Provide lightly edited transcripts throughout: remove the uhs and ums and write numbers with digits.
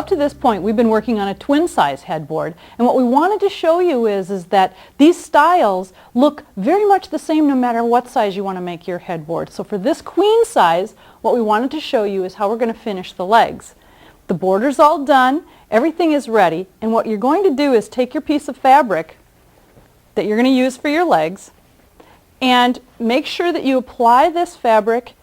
up to this point we've been working on a twin size headboard, and what we wanted to show you is that these styles look very much the same no matter what size you want to make your headboard. So for this queen size, what we wanted to show you is how we're going to finish the legs. The border's all done, everything is ready, and what you're going to do is take your piece of fabric that you're going to use for your legs and make sure that you apply this fabric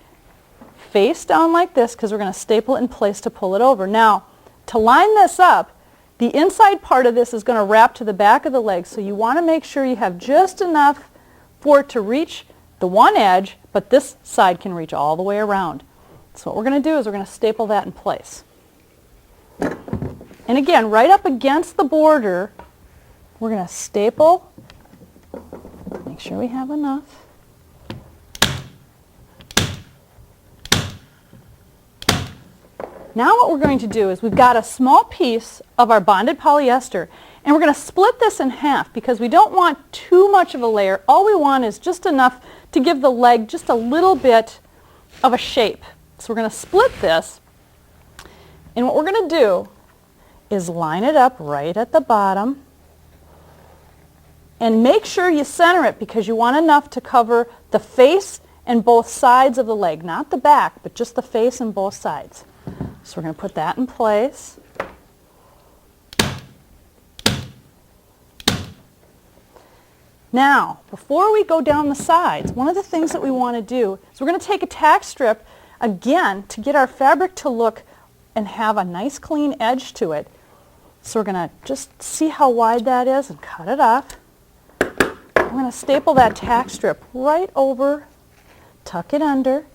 face down like this, because we're going to staple it in place to pull it over. Now, to line this up, the inside part of this is going to wrap to the back of the leg, so you want to make sure you have just enough for it to reach the one edge, but this side can reach all the way around. So what we're going to do is we're going to staple that in place. And again, right up against the border, we're going to staple, make sure we have enough. Now what we're going to do is we've got a small piece of our bonded polyester, and we're going to split this in half because we don't want too much of a layer. All we want is just enough to give the leg just a little bit of a shape. So we're going to split this, and what we're going to do is line it up right at the bottom, and make sure you center it because you want enough to cover the face and both sides of the leg, not the back, but just the face and both sides. So we're going to put that in place. Now, before we go down the sides, one of the things that we want to do is we're going to take a tack strip, again, to get our fabric to look and have a nice clean edge to it. So we're going to just see how wide that is and cut it off. We're going to staple that tack strip right over, tuck it under,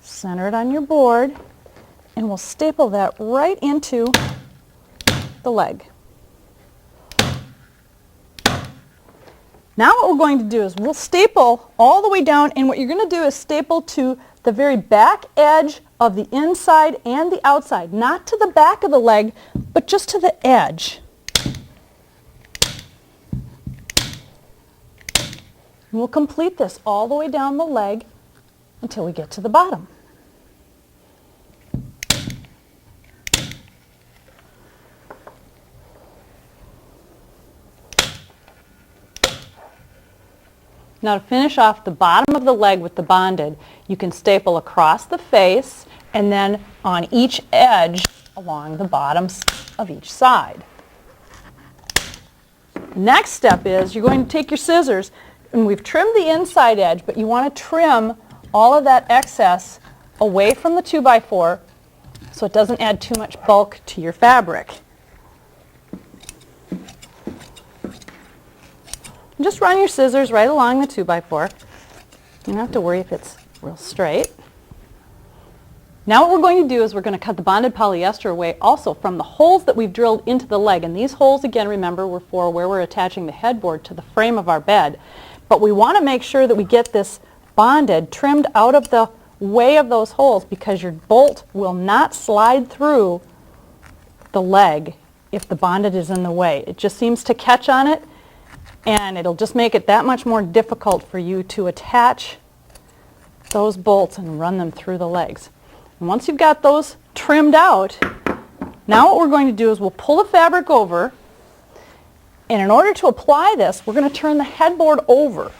center it on your board, and we'll staple that right into the leg. Now what we're going to do is we'll staple all the way down, and what you're going to do is staple to the very back edge of the inside and the outside, not to the back of the leg, but just to the edge. And we'll complete this all the way down the leg until we get to the bottom. Now to finish off the bottom of the leg with the bonded, you can staple across the face and then on each edge along the bottoms of each side. The next step is you're going to take your scissors, and we've trimmed the inside edge, but you want to trim all of that excess away from the 2x4 so it doesn't add too much bulk to your fabric. Just run your scissors right along the 2x4. You don't have to worry if it's real straight. Now what we're going to do is we're going to cut the bonded polyester away also from the holes that we've drilled into the leg. And these holes, again, remember, were for where we're attaching the headboard to the frame of our bed. But we want to make sure that we get this bonded trimmed out of the way of those holes, because your bolt will not slide through the leg if the bonded is in the way. It just seems to catch on it, and it'll just make it that much more difficult for you to attach those bolts and run them through the legs. And once you've got those trimmed out, now what we're going to do is we'll pull the fabric over, and in order to apply this, we're going to turn the headboard over.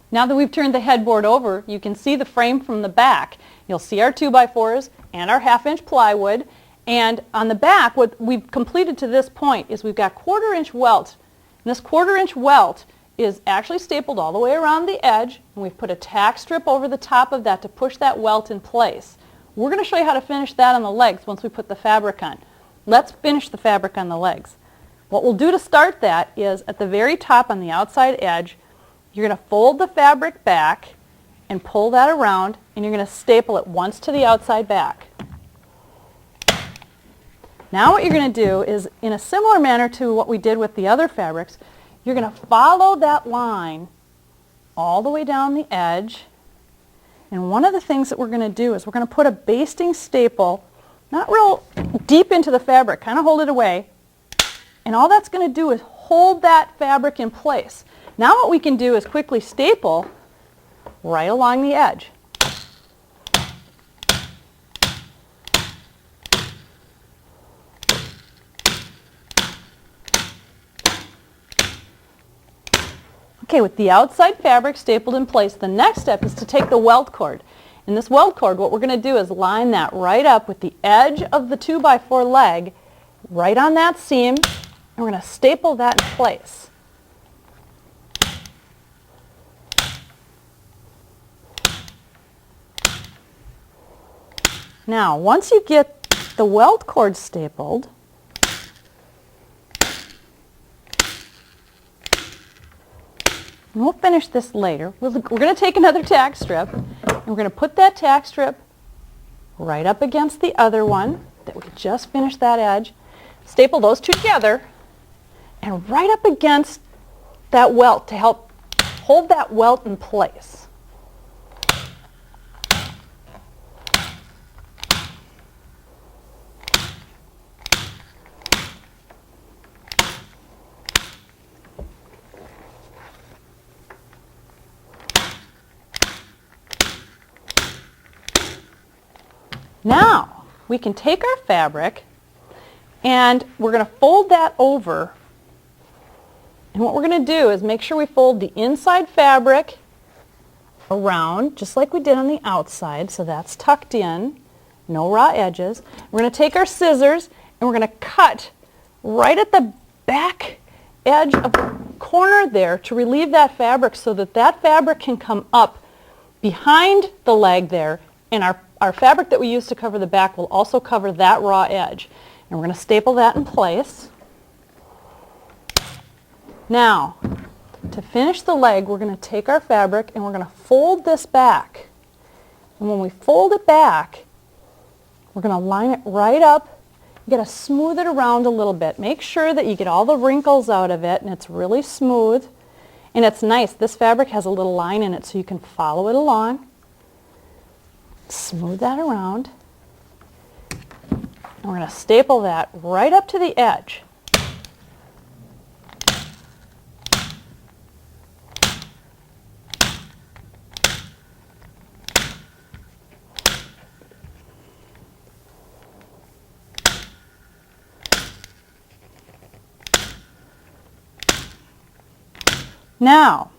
Now that we've turned the headboard over, you can see the frame from the back. You'll see our 2x4s and our 1/2-inch plywood. And on the back, what we've completed to this point is we've got 1/4-inch welt. And this 1/4-inch welt is actually stapled all the way around the edge, and we've put a tack strip over the top of that to push that welt in place. We're going to show you how to finish that on the legs once we put the fabric on. Let's finish the fabric on the legs. What we'll do to start that is at the very top on the outside edge, you're going to fold the fabric back and pull that around, and you're going to staple it once to the outside back. Now what you're going to do is, in a similar manner to what we did with the other fabrics, you're going to follow that line all the way down the edge. And one of the things that we're going to do is we're going to put a basting staple, not real deep into the fabric, kind of hold it away. And all that's going to do is hold that fabric in place. Now what we can do is quickly staple right along the edge. Okay, with the outside fabric stapled in place, the next step is to take the welt cord. In this welt cord, what we're going to do is line that right up with the edge of the 2x4 leg, right on that seam, and we're going to staple that in place. Now, once you get the welt cord stapled, and we'll finish this later. We're going to take another tack strip, and we're going to put that tack strip right up against the other one that we just finished that edge. Staple those two together, and right up against that welt to help hold that welt in place. Now, we can take our fabric and we're going to fold that over. And what we're going to do is make sure we fold the inside fabric around, just like we did on the outside, so that's tucked in, no raw edges. We're going to take our scissors and we're going to cut right at the back edge of the corner there to relieve that fabric so that that fabric can come up behind the leg there, and our fabric that we use to cover the back will also cover that raw edge. And we're going to staple that in place. Now, to finish the leg, we're going to take our fabric and we're going to fold this back. And when we fold it back, we're going to line it right up. You got to smooth it around a little bit. Make sure that you get all the wrinkles out of it and it's really smooth. And it's nice. This fabric has a little line in it so you can follow it along. Smooth that around. And we're going to staple that right up to the edge. Now,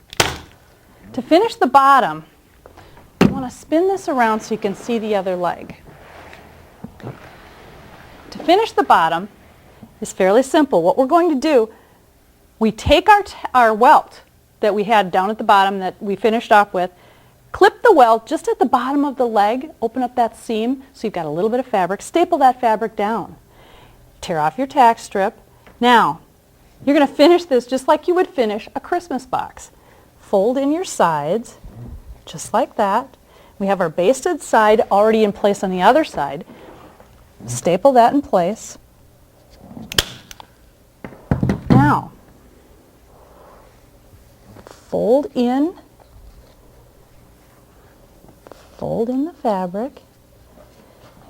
to finish the bottom, I want to spin this around so you can see the other leg. To finish the bottom is fairly simple. What we're going to do, we take our welt that we had down at the bottom that we finished off with, clip the welt just at the bottom of the leg, open up that seam so you've got a little bit of fabric, staple that fabric down. Tear off your tack strip. Now, you're going to finish this just like you would finish a Christmas box. Fold in your sides, just like that. We have our basted side already in place on the other side. Staple that in place. Now, fold in the fabric.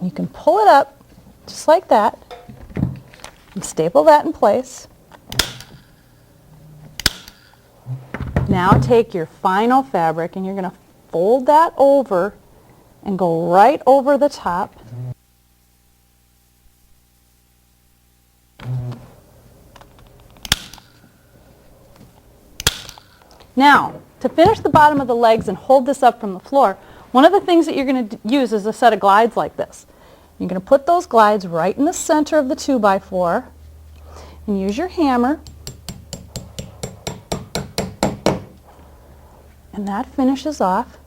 You can pull it up just like that and staple that in place. Now take your final fabric and you're going to fold that over and go right over the top. Now, to finish the bottom of the legs and hold this up from the floor, one of the things that you're going to use is a set of glides like this. You're going to put those glides right in the center of the 2x4 and use your hammer. And that finishes off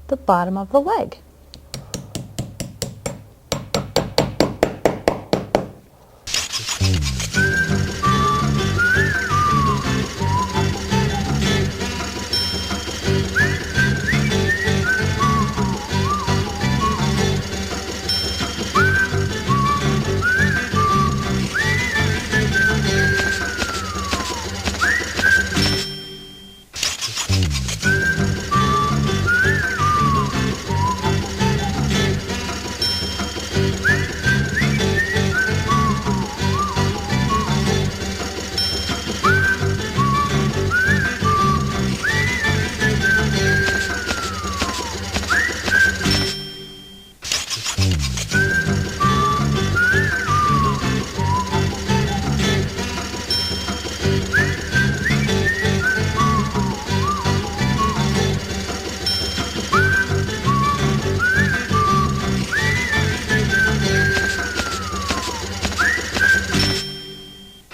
the bottom of the leg.